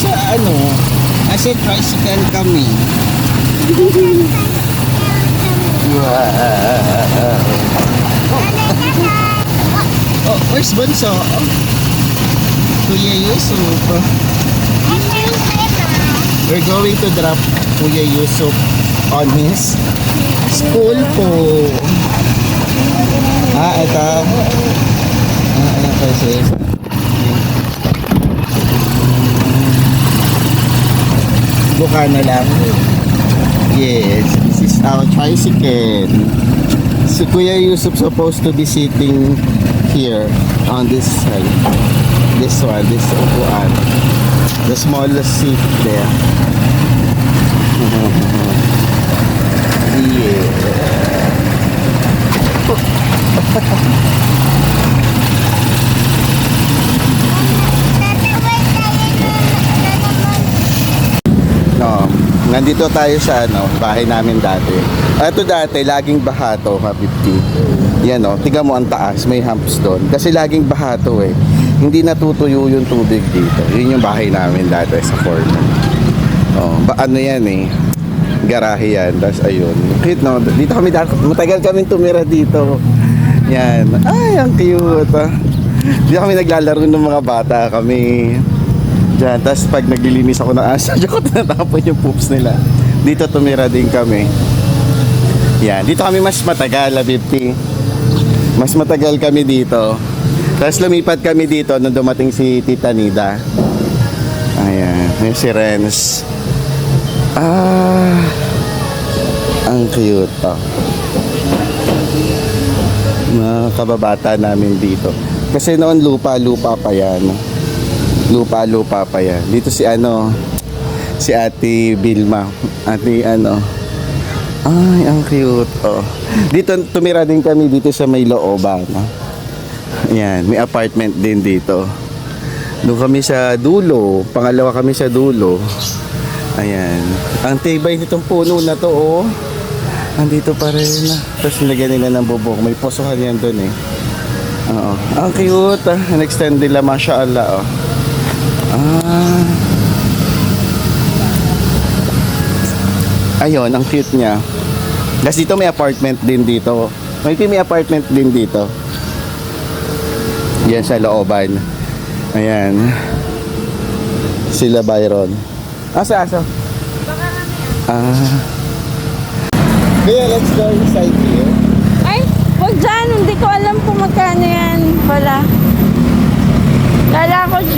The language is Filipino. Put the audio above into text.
nasa ano, nasa tricycle kami. Oh, where's Bunso? Kuya Yusuf. We're going to drop Kuya Yusuf on his school po. Ito. Ano kasi? Buka na lang. Yes, this is our tricycle. Si Kuya Yusuf supposed to be sitting here on this side. This one, this upuan. The smallest seat there. Yeah. No, nandito tayo sa bahay namin dati. Ito dati, laging baha to, Habibti. Yan tiga mo ang taas, may humps doon. Kasi laging baha to eh. Hindi natutuyo yung tubig dito. Yun yung bahay namin dati sa corner. Ano yan eh. Garahe yan. Tapos ayun. Cute no? Dito kami dati. Matagal kami tumira dito. Yan. Ay, ang cute. Dito kami naglalaro ng mga bata. Kami dyan. Tapos pag naglilinis ako ng asa, diyan ko tinatapon yung poops nila. Dito tumira din kami. Yan. Dito kami mas matagal, 50. Mas matagal kami dito. Tapos lumipat kami dito nung dumating si Tita Nida. Ayan, yung si Renz. Ang cute mga kababata namin dito. Kasi noon lupa pa yan. Lupa pa yan. Dito si si Ate Vilma. Ay, ang cute. Dito tumira din kami dito sa may looban. Ayan, may apartment din dito. Doon kami sa dulo. Pangalawa kami sa dulo. Ayan. Ang tibay nitong puno na to, andito pa rin. Tapos nilagyan nila ng bubong. May posohan yan doon eh. Oo. Ang cute. An-extend nila, mashallah. Ayun, ang cute niya. Tapos dito may apartment din dito. May apartment din dito. Yan sa looban. Ayan. Sila Byron. Asa? Kaya let's go inside here. Ay, wag dyan. Hindi ko alam kung magkano yan. Wala. Kala ko G.